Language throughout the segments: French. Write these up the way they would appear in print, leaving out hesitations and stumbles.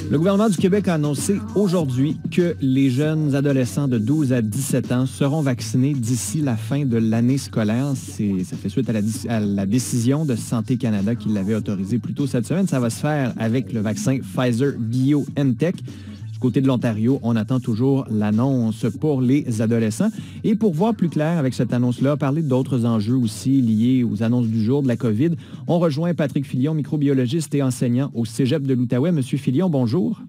Le gouvernement du Québec a annoncé aujourd'hui que les jeunes adolescents de 12 à 17 ans seront vaccinés d'ici la fin de l'année scolaire. Ça fait suite à la décision de Santé Canada qui l'avait autorisé plus tôt cette semaine. Ça va se faire avec le vaccin Pfizer-BioNTech. Du côté de l'Ontario, on attend toujours l'annonce pour les adolescents. Et pour voir plus clair avec cette annonce-là, parler d'autres enjeux aussi liés aux annonces du jour de la COVID, on rejoint Patrick Filion, microbiologiste et enseignant au Cégep de l'Outaouais. Monsieur Filion, bonjour.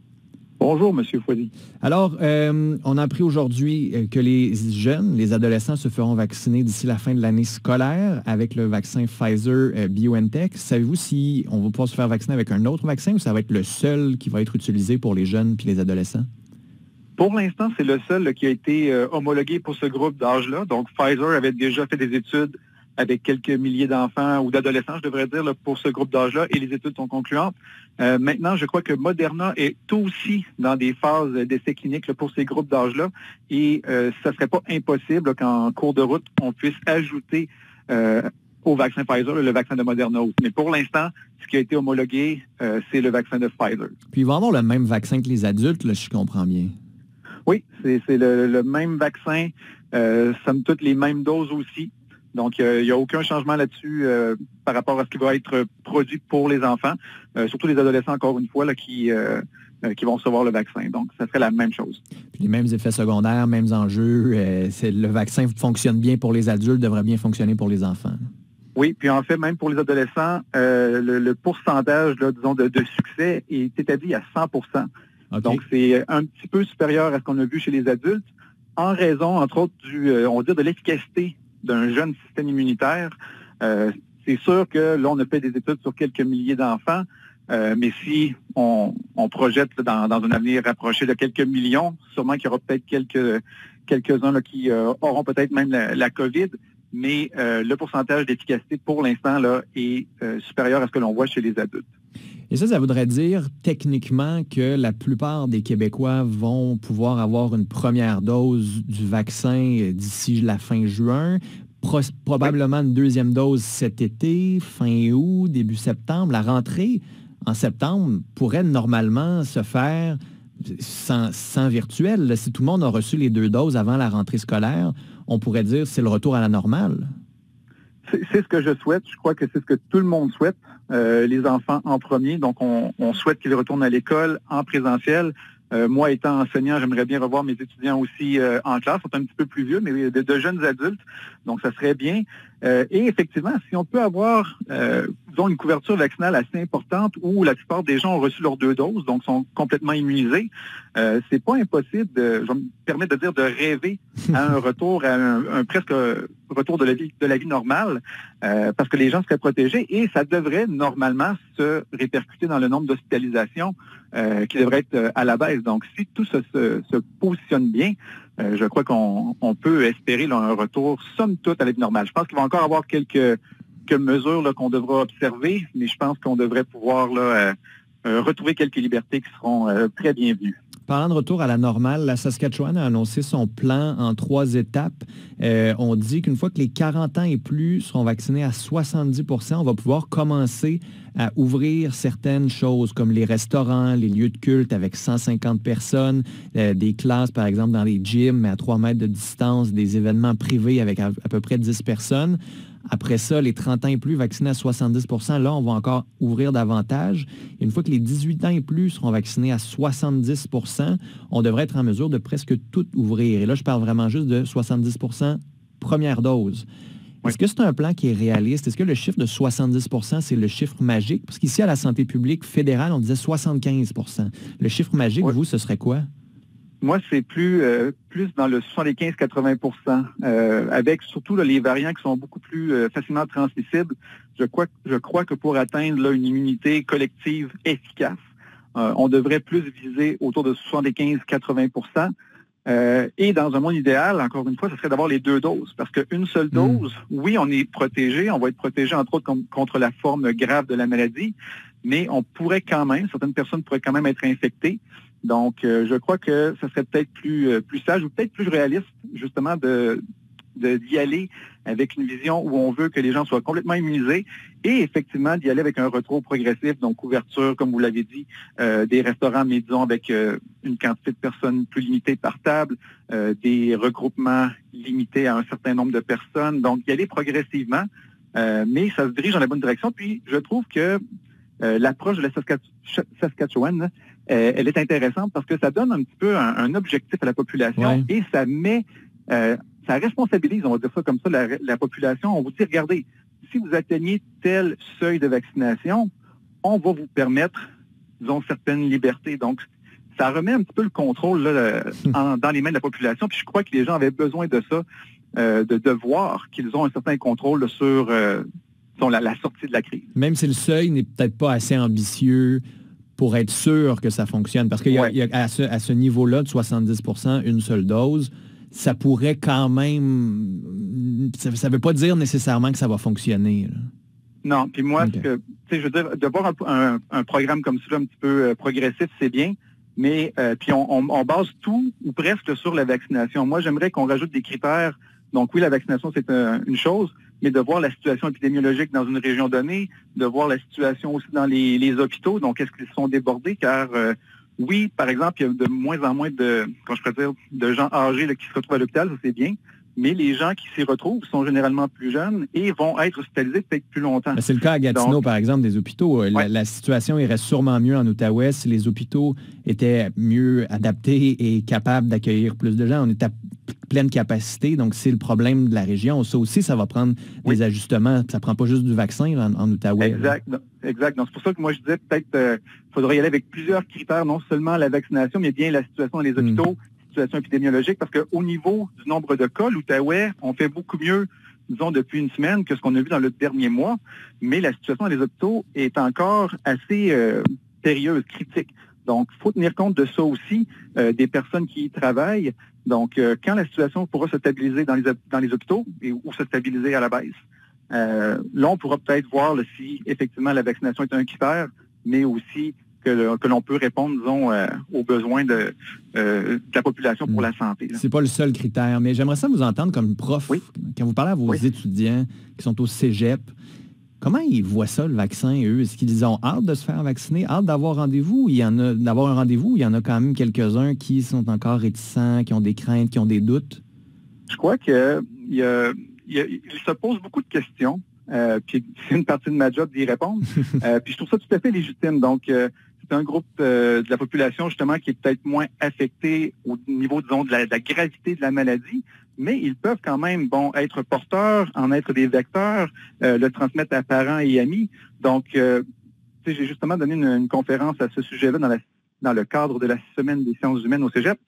Bonjour, M. Foisy. Alors, on a appris aujourd'hui que les jeunes, les adolescents se feront vacciner d'ici la fin de l'année scolaire avec le vaccin Pfizer-BioNTech. Savez-vous si on va pouvoir se faire vacciner avec un autre vaccin ou ça va être le seul qui va être utilisé pour les jeunes puis les adolescents? Pour l'instant, c'est le seul qui a été homologué pour ce groupe d'âge-là. Donc, Pfizer avait déjà fait des études avec quelques milliers d'enfants ou d'adolescents, je devrais dire, là, pour ce groupe d'âge-là, et les études sont concluantes. Maintenant, je crois que Moderna est aussi dans des phases d'essais cliniques là, pour ces groupes d'âge-là, et ça ne serait pas impossible là, qu'en cours de route, on puisse ajouter au vaccin Pfizer le vaccin de Moderna aussi. Mais pour l'instant, ce qui a été homologué, c'est le vaccin de Pfizer. Puis ils vont avoir le même vaccin que les adultes, là, je comprends bien. Oui, c'est le même vaccin, somme toute les mêmes doses aussi. Donc, il n'y a aucun changement là-dessus par rapport à ce qui va être produit pour les enfants, surtout les adolescents, encore une fois, là, qui vont recevoir le vaccin. Donc, ça serait la même chose. Puis les mêmes effets secondaires, mêmes enjeux. Le vaccin fonctionne bien pour les adultes, devrait bien fonctionner pour les enfants. Oui, puis en fait, même pour les adolescents, le pourcentage, là, disons, de succès est établi à 100 %. Okay. Donc, c'est un petit peu supérieur à ce qu'on a vu chez les adultes, en raison, entre autres, on va dire, de l'efficacité d'un jeune système immunitaire. C'est sûr que là, on a fait des études sur quelques milliers d'enfants, mais si on projette là, dans un avenir rapproché de quelques millions, sûrement qu'il y aura peut-être quelques-uns là, qui auront peut-être même la COVID, mais le pourcentage d'efficacité pour l'instant là est supérieur à ce que l'on voit chez les adultes. Et ça voudrait dire techniquement que la plupart des Québécois vont pouvoir avoir une première dose du vaccin d'ici la fin juin, probablement une deuxième dose cet été, fin août, début septembre. La rentrée en septembre pourrait normalement se faire sans virtuel. Là, si tout le monde a reçu les 2 doses avant la rentrée scolaire, on pourrait dire que c'est le retour à la normale. C'est ce que je souhaite. Je crois que c'est ce que tout le monde souhaite. Les enfants en premier. Donc, on souhaite qu'ils retournent à l'école en présentiel. Moi, étant enseignant, j'aimerais bien revoir mes étudiants aussi en classe. Ils sont un petit peu plus vieux, mais de jeunes adultes. Donc, ça serait bien. Et effectivement, si on peut avoir disons une couverture vaccinale assez importante où la plupart des gens ont reçu leurs 2 doses, donc sont complètement immunisés, c'est pas impossible, je me permets de dire, de rêver à un retour, à un presque retour de la vie normale, parce que les gens seraient protégés et ça devrait normalement se répercuter dans le nombre d'hospitalisations qui devrait être à la baisse. Donc, si tout se positionne bien, je crois qu'on peut espérer là, un retour, somme toute, à la vie normale. Je pense qu'il va encore avoir quelques mesures là, qu'on devra observer, mais je pense qu'on devrait pouvoir là, retrouver quelques libertés qui seront très bienvenues. Parlant de retour à la normale, la Saskatchewan a annoncé son plan en 3 étapes. On dit qu'une fois que les 40 ans et plus seront vaccinés à 70 %, on va pouvoir commencer à ouvrir certaines choses comme les restaurants, les lieux de culte avec 150 personnes, des classes, par exemple, dans les gyms, mais à 3 mètres de distance, des événements privés avec à peu près 10 personnes. Après ça, les 30 ans et plus vaccinés à 70 %, là, on va encore ouvrir davantage. Et une fois que les 18 ans et plus seront vaccinés à 70 %, on devrait être en mesure de presque tout ouvrir. Et là, je parle vraiment juste de 70 % première dose. Oui. Est-ce que c'est un plan qui est réaliste? Est-ce que le chiffre de 70 % c'est le chiffre magique? Parce qu'ici, à la santé publique fédérale, on disait 75 %. Le chiffre magique, oui. Vous, ce serait quoi? Moi, c'est plus dans le 75-80 %, avec surtout là, les variants qui sont beaucoup plus facilement transmissibles. Je crois que pour atteindre là, une immunité collective efficace, on devrait plus viser autour de 75-80 %. Et dans un monde idéal, encore une fois, ce serait d'avoir les 2 doses. Parce qu'une seule dose, oui, on est protégé. On va être protégé, entre autres, contre la forme grave de la maladie. Mais on pourrait quand même, certaines personnes pourraient quand même être infectées. Donc, je crois que ce serait peut-être plus sage ou peut-être plus réaliste, justement, d'y aller avec une vision où on veut que les gens soient complètement immunisés et effectivement d'y aller avec un retour progressif, donc ouverture, comme vous l'avez dit, des restaurants, mais disons avec une quantité de personnes plus limitée par table, des regroupements limités à un certain nombre de personnes, donc y aller progressivement, mais ça se dirige dans la bonne direction. Puis je trouve que l'approche de la Saskatchewan, elle est intéressante parce que ça donne un petit peu un objectif à la population et ça met, ça responsabilise, on va dire ça comme ça, la population. On vous dit, regardez, si vous atteignez tel seuil de vaccination, on va vous permettre, disons, certaines libertés. Donc, ça remet un petit peu le contrôle là, dans les mains de la population. Puis je crois que les gens avaient besoin de ça, de voir qu'ils ont un certain contrôle là, sur la sortie de la crise. Même si le seuil n'est peut-être pas assez ambitieux pour être sûr que ça fonctionne. Parce qu'il y a à ce niveau-là de 70 %, une seule dose, ça pourrait quand même... Ça ne veut pas dire nécessairement que ça va fonctionner. Là. Non, puis moi, je veux dire, de voir un programme comme celui-là un petit peu progressif, c'est bien, mais puis on base tout ou presque sur la vaccination. Moi, j'aimerais qu'on rajoute des critères. Donc oui, la vaccination, c'est une chose, mais de voir la situation épidémiologique dans une région donnée, de voir la situation aussi dans les hôpitaux. Donc, est-ce qu'ils sont débordés? Car oui, par exemple, il y a de moins en moins de gens âgés là, qui se retrouvent à l'hôpital, ça c'est bien. Mais les gens qui s'y retrouvent sont généralement plus jeunes et vont être hospitalisés peut-être plus longtemps. C'est le cas à Gatineau, par exemple, des hôpitaux. La situation irait sûrement mieux en Outaouais si les hôpitaux étaient mieux adaptés et capables d'accueillir plus de gens. On est à pleine capacité, donc c'est le problème de la région. Ça aussi, ça va prendre des ajustements. Ça ne prend pas juste du vaccin là, en Outaouais. Exact. Donc, c'est pour ça que moi, je disais peut-être faudrait y aller avec plusieurs critères, non seulement la vaccination, mais bien la situation dans les hôpitaux, situation épidémiologique, parce qu'au niveau du nombre de cas, l'Outaouais, on fait beaucoup mieux, disons, depuis une semaine que ce qu'on a vu dans le dernier mois, mais la situation dans les hôpitaux est encore assez sérieuse, critique. Donc, il faut tenir compte de ça aussi, des personnes qui y travaillent. Donc, quand la situation pourra se stabiliser dans les hôpitaux ou se stabiliser à la baisse, là, on pourra peut-être voir si effectivement la vaccination est un critère, mais aussi que l'on peut répondre, disons, aux besoins de la population pour la santé. C'est pas le seul critère, mais j'aimerais ça vous entendre comme prof, quand vous parlez à vos étudiants qui sont au cégep, comment ils voient ça, le vaccin, eux? Est-ce qu'ils ont hâte de se faire vacciner, hâte d'avoir rendez-vous? D'avoir un rendez-vous, il y en a quand même quelques-uns qui sont encore réticents, qui ont des craintes, qui ont des doutes? Je crois qu'il se pose beaucoup de questions. Puis c'est une partie de ma job d'y répondre. Puis je trouve ça tout à fait légitime. Donc, c'est un groupe de la population, justement, qui est peut-être moins affecté au niveau, disons, de la gravité de la maladie, mais ils peuvent quand même, être porteurs, en être des vecteurs, le transmettre à parents et amis. Donc, j'ai justement donné une conférence à ce sujet-là dans le cadre de la Semaine des sciences humaines au Cégep.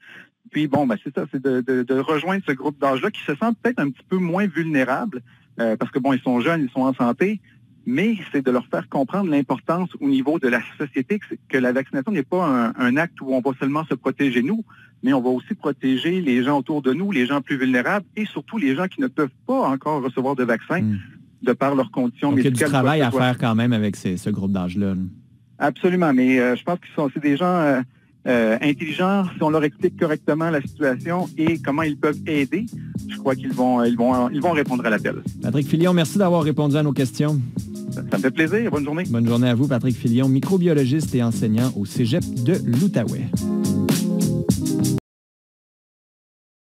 Puis, c'est ça, c'est de rejoindre ce groupe d'âge-là qui se sent peut-être un petit peu moins vulnérable, parce que, ils sont jeunes, ils sont en santé, mais c'est de leur faire comprendre l'importance au niveau de la société, que la vaccination n'est pas un acte où on va seulement se protéger nous, mais on va aussi protéger les gens autour de nous, les gens plus vulnérables et surtout les gens qui ne peuvent pas encore recevoir de vaccin de par leurs conditions médicales. Il y a du travail à faire quand même avec ce groupe d'âge-là. Absolument, mais je pense que c'est des gens intelligents. Si on leur explique correctement la situation et comment ils peuvent aider, je crois qu'ils vont répondre à l'appel. Patrick Filion, merci d'avoir répondu à nos questions. Ça me fait plaisir. Bonne journée. Bonne journée à vous, Patrick Filion, microbiologiste et enseignant au Cégep de l'Outaouais.